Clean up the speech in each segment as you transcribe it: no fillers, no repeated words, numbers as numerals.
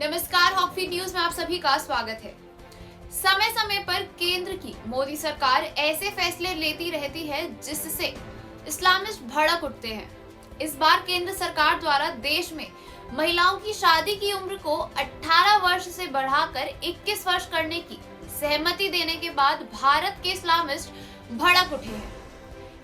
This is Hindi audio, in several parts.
नमस्कार, हॉकफीड न्यूज में आप सभी का स्वागत है। समय समय पर केंद्र की मोदी सरकार ऐसे फैसले लेती रहती है जिससे इस्लामिस्ट भड़क उठते हैं। इस बार केंद्र सरकार द्वारा देश में महिलाओं की शादी की उम्र को 18 वर्ष से बढ़ाकर 21 वर्ष करने की सहमति देने के बाद भारत के इस्लामिस्ट भड़क उठे हैं।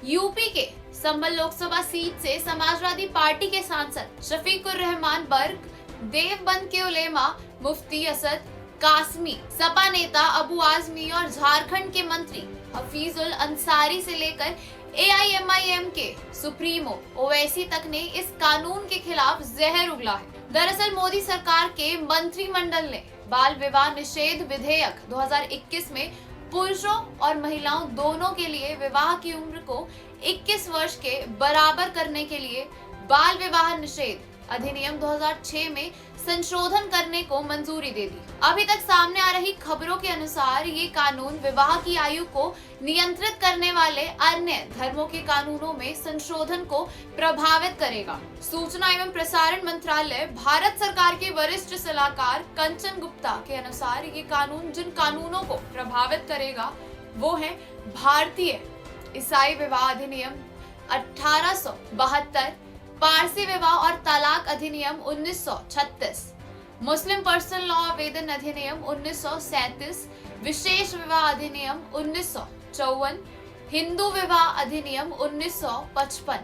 यूपी के संभल लोकसभा सीट से समाजवादी पार्टी के सांसद शफीकुर रहमान बर्क, देवबंद के उलेमा मुफ्ती असद कासमी, सपा नेता अबू आजमी और झारखंड के मंत्री हफीजुल अंसारी से लेकर एआईएमआईएम के सुप्रीमो ओवैसी तक ने इस कानून के खिलाफ जहर उगला है। दरअसल मोदी सरकार के मंत्रिमंडल ने बाल विवाह निषेध विधेयक 2021 में पुरुषों और महिलाओं दोनों के लिए विवाह की उम्र को 21 वर्ष के बराबर करने के लिए बाल विवाह निषेध अधिनियम 2006 में संशोधन करने को मंजूरी दे दी। अभी तक सामने आ रही खबरों के अनुसार ये कानून विवाह की आयु को नियंत्रित करने वाले अन्य धर्मों के कानूनों में संशोधन को प्रभावित करेगा। सूचना एवं प्रसारण मंत्रालय भारत सरकार के वरिष्ठ सलाहकार कंचन गुप्ता के अनुसार ये कानून जिन कानूनों को प्रभावित करेगा वो है भारतीय ईसाई विवाह अधिनियम 1872, पारसी विवाह और तलाक अधिनियम 1936, मुस्लिम पर्सनल लॉ आवेदन अधिनियम 1937, विशेष विवाह अधिनियम 1954, हिंदू विवाह अधिनियम 1955,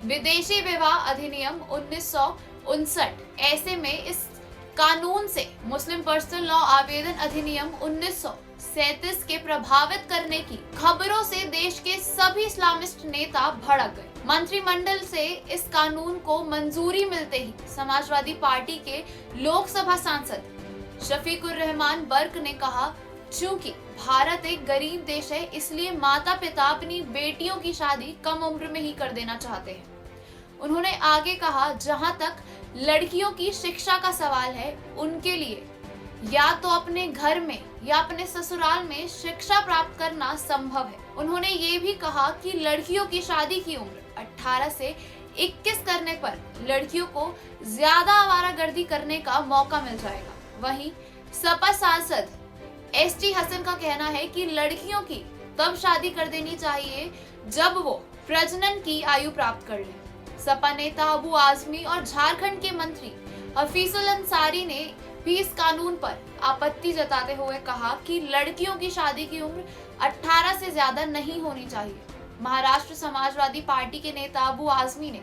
विदेशी विवाह अधिनियम 1959। ऐसे में इस कानून से मुस्लिम पर्सनल लॉ आवेदन अधिनियम 1937 के प्रभावित करने की खबरों से देश के सभी इस्लामिस्ट नेता भड़क गए। मंत्रिमंडल से इस कानून को मंजूरी मिलते ही समाजवादी पार्टी के लोकसभा सांसद शफीकुर रहमान बर्क ने कहा, चूंकि भारत एक गरीब देश है इसलिए माता पिता अपनी बेटियों की शादी कम उम्र में ही कर देना चाहते हैं। उन्होंने आगे कहा, जहां तक लड़कियों की शिक्षा का सवाल है उनके लिए या तो अपने घर में या अपने ससुराल में शिक्षा प्राप्त करना संभव है। उन्होंने ये भी कहा कि लड़कियों की शादी की उम्र 18 से 21 करने पर लड़कियों को ज्यादा आवारागर्दी करने का मौका मिल जाएगा। वहीं सपा सांसद एसटी हसन का कहना है कि लड़कियों की तब शादी कर देनी चाहिए जब वो प्रजनन की आयु प्राप्त कर ले। सपा नेता अबू आजमी और झारखंड के मंत्री हफीजुल अंसारी ने भी इस कानून पर आपत्ति जताते हुए कहा कि लड़कियों की शादी की उम्र 18 से ज्यादा नहीं होनी चाहिए। महाराष्ट्र समाजवादी पार्टी के नेता अबू आजमी ने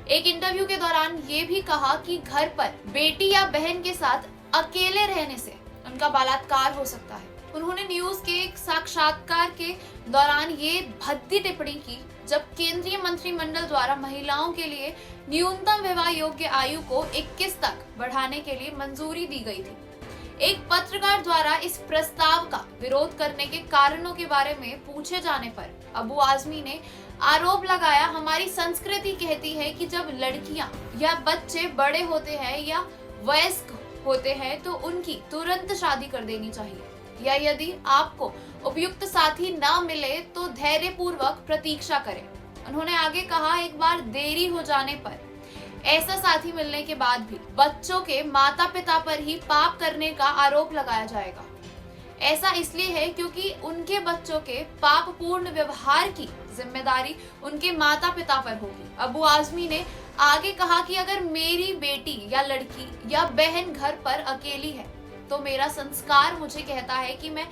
एक इंटरव्यू के दौरान ये भी कहा कि घर पर बेटी या बहन के साथ अकेले रहने से उनका बलात्कार हो सकता है। उन्होंने न्यूज के एक साक्षात्कार के दौरान ये भद्दी टिप्पणी की जब केंद्रीय मंत्रिमंडल द्वारा महिलाओं के लिए न्यूनतम विवाह योग्य आयु को 21 तक बढ़ाने के लिए मंजूरी दी गई थी। एक पत्रकार द्वारा इस प्रस्ताव का विरोध करने के कारणों के बारे में पूछे जाने पर अबू आजमी ने आरोप लगाया, हमारी संस्कृति कहती है कि जब लड़कियां या बच्चे बड़े होते हैं या वयस्क होते हैं तो उनकी तुरंत शादी कर देनी चाहिए, या यदि आपको उपयुक्त साथी ना मिले तो धैर्यपूर्वक प्रतीक्षा करें। उन्होंने आगे कहा, एक बार देरी हो जाने पर ऐसा साथी मिलने के बाद भी बच्चों के माता पिता पर ही पाप करने का आरोप लगाया जाएगा। ऐसा इसलिए है क्योंकि उनके बच्चों के पाप पूर्ण व्यवहार की जिम्मेदारी उनके माता पिता पर होगी। अबू आजमी ने आगे कहा कि अगर मेरी बेटी या लड़की या बहन घर पर अकेली है तो मेरा संस्कार मुझे कहता है कि मैं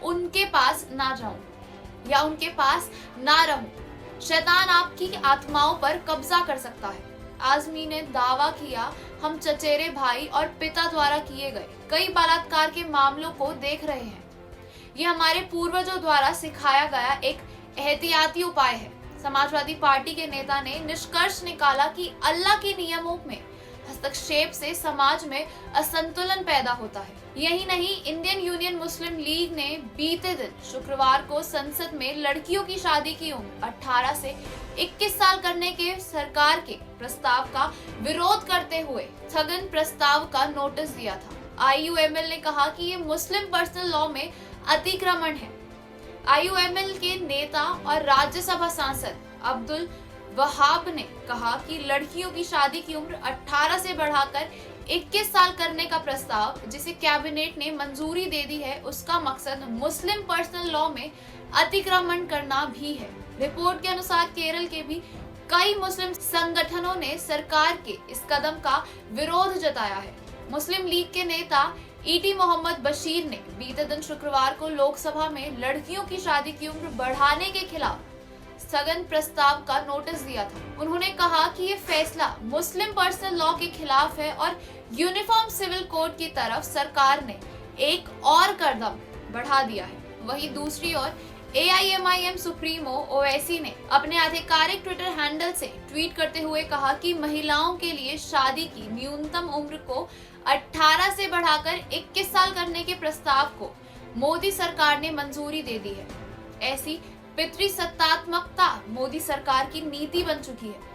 उनके पास ना जाऊं या उनके पास ना रहूं। शैतान आपकी आत्माओं पर कब्जा कर सकता है। आजमी ने दावा किया, हम चचेरे भाई और पिता द्वारा किए गए कई बलात्कार के मामलों को देख रहे हैं। ये हमारे पूर्वजों द्वारा सिखाया गया एक एहतियाती उपाय है। समाजवादी पार्टी के नेता ने निष्कर्ष निकाला कि अल्लाह के नियमों में हस्तक्षेप से समाज में असंतुलन पैदा होता है। यही नहीं, इंडियन यूनियन मुस्लिम लीग ने बीते दिन शुक्रवार को संसद में लड़कियों की शादी की उम्र 18 से 21 साल करने के सरकार के प्रस्ताव का विरोध करते हुए स्थगन प्रस्ताव का नोटिस दिया था। आईयूएमएल ने कहा कि ये मुस्लिम पर्सनल लॉ में अतिक्रमण है। आईयूएमएल के नेता और राज्यसभा सांसद अब्दुल वहाब ने कहा कि लड़कियों की शादी की उम्र 18 से बढ़ाकर 21 साल करने का प्रस्ताव जिसे कैबिनेट ने मंजूरी दे दी है, उसका मकसद मुस्लिम पर्सनल लॉ में अतिक्रमण करना भी है। रिपोर्ट के अनुसार केरल के भी कई मुस्लिम संगठनों ने सरकार के इस कदम का विरोध जताया है। मुस्लिम लीग के नेता ईटी मोहम्मद बशीर ने बीते दिन शुक्रवार को लोकसभा में लड़कियों की शादी की उम्र बढ़ाने के खिलाफ स्थगन प्रस्ताव का नोटिस दिया था। उन्होंने कहा कि ये फैसला मुस्लिम पर्सनल लॉ के खिलाफ है और यूनिफॉर्म सिविल कोड की तरफ सरकार ने एक और कदम बढ़ा दिया है। वहीं दूसरी ओर AIMIM सुप्रीमो ओवैसी ने अपने आधिकारिक ट्विटर हैंडल से ट्वीट करते हुए कहा कि महिलाओं के लिए शादी की न्यूनतम उम्र को 18 से बढ़ाकर 21 साल करने के प्रस्ताव को मोदी सरकार ने मंजूरी दे दी है। ऐसी पितृसत्तात्मकता मोदी सरकार की नीति बन चुकी है।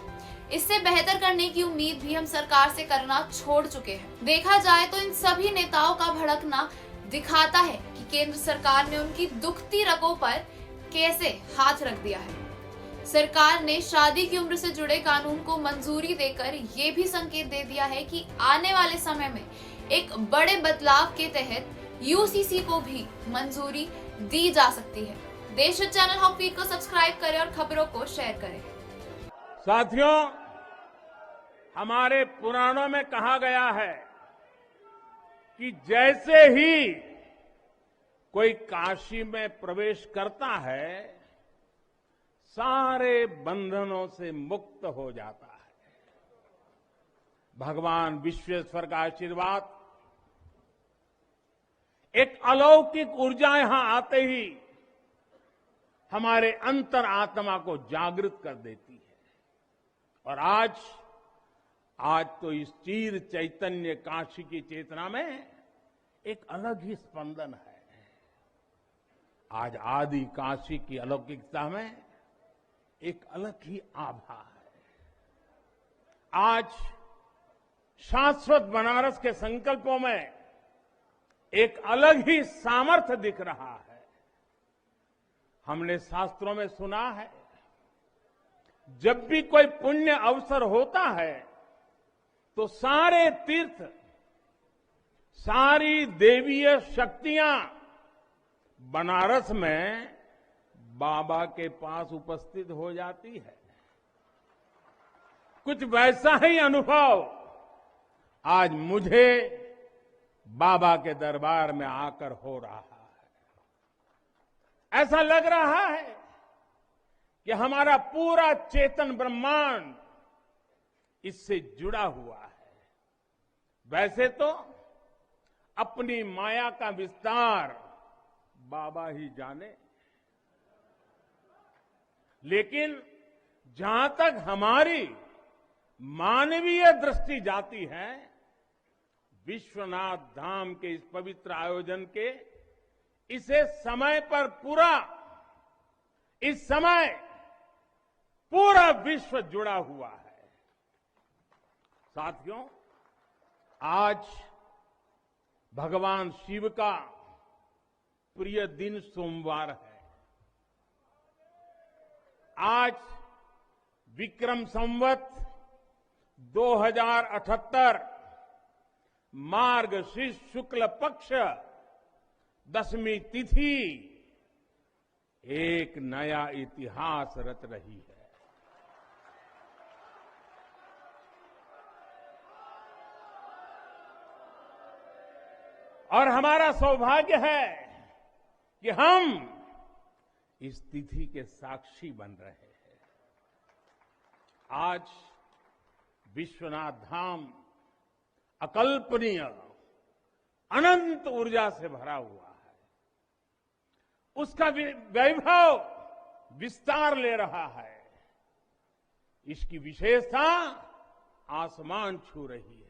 इससे बेहतर करने की उम्मीद भी हम सरकार से करना छोड़ चुके हैं। देखा जाए तो इन सभी नेताओं का भड़कना दिखाता है कि केंद्र सरकार ने उनकी दुखती रगों पर कैसे हाथ रख दिया है। सरकार ने शादी की उम्र से जुड़े कानून को मंजूरी देकर ये भी संकेत दे दिया है कि आने वाले समय में एक बड़े बदलाव के तहत UCC को भी मंजूरी दी जा सकती है। देश चैनल हम फीड को सब्सक्राइब करें और खबरों को शेयर करें। साथियों, हमारे पुराणों में कहा गया है कि जैसे ही कोई काशी में प्रवेश करता है, सारे बंधनों से मुक्त हो जाता है। भगवान विश्वेश्वर का आशीर्वाद, एक अलौकिक ऊर्जा यहां आते ही हमारे अंतर आत्मा को जागृत कर देती है। और आज तो इस चीर चैतन्य काशी की चेतना में एक अलग ही स्पंदन है। आज आदि काशी की अलौकिकता में एक अलग ही आभा है। आज शाश्वत बनारस के संकल्पों में एक अलग ही सामर्थ्य दिख रहा है। हमने शास्त्रों में सुना है, जब भी कोई पुण्य अवसर होता है तो सारे तीर्थ, सारी देवीय शक्तियां बनारस में बाबा के पास उपस्थित हो जाती है। कुछ वैसा ही अनुभव आज मुझे बाबा के दरबार में आकर हो रहा है। ऐसा लग रहा है कि हमारा पूरा चेतन ब्रह्मांड इससे जुड़ा हुआ है। वैसे तो अपनी माया का विस्तार बाबा ही जाने, लेकिन जहां तक हमारी मानवीय दृष्टि जाती है, विश्वनाथ धाम के इस पवित्र आयोजन के इसे समय पर इस समय पूरा विश्व जुड़ा हुआ है। साथियों, आज भगवान शिव का प्रिय दिन सोमवार है। आज विक्रम संवत 2078 मार्गशीर्ष शुक्ल पक्ष 10वीं तिथि एक नया इतिहास रच रही है। और हमारा सौभाग्य है कि हम इस तिथि के साक्षी बन रहे हैं। आज विश्वनाथ धाम अकल्पनीय अनंत ऊर्जा से भरा हुआ है। उसका वैभव विस्तार ले रहा है। इसकी विशेषता आसमान छू रही है।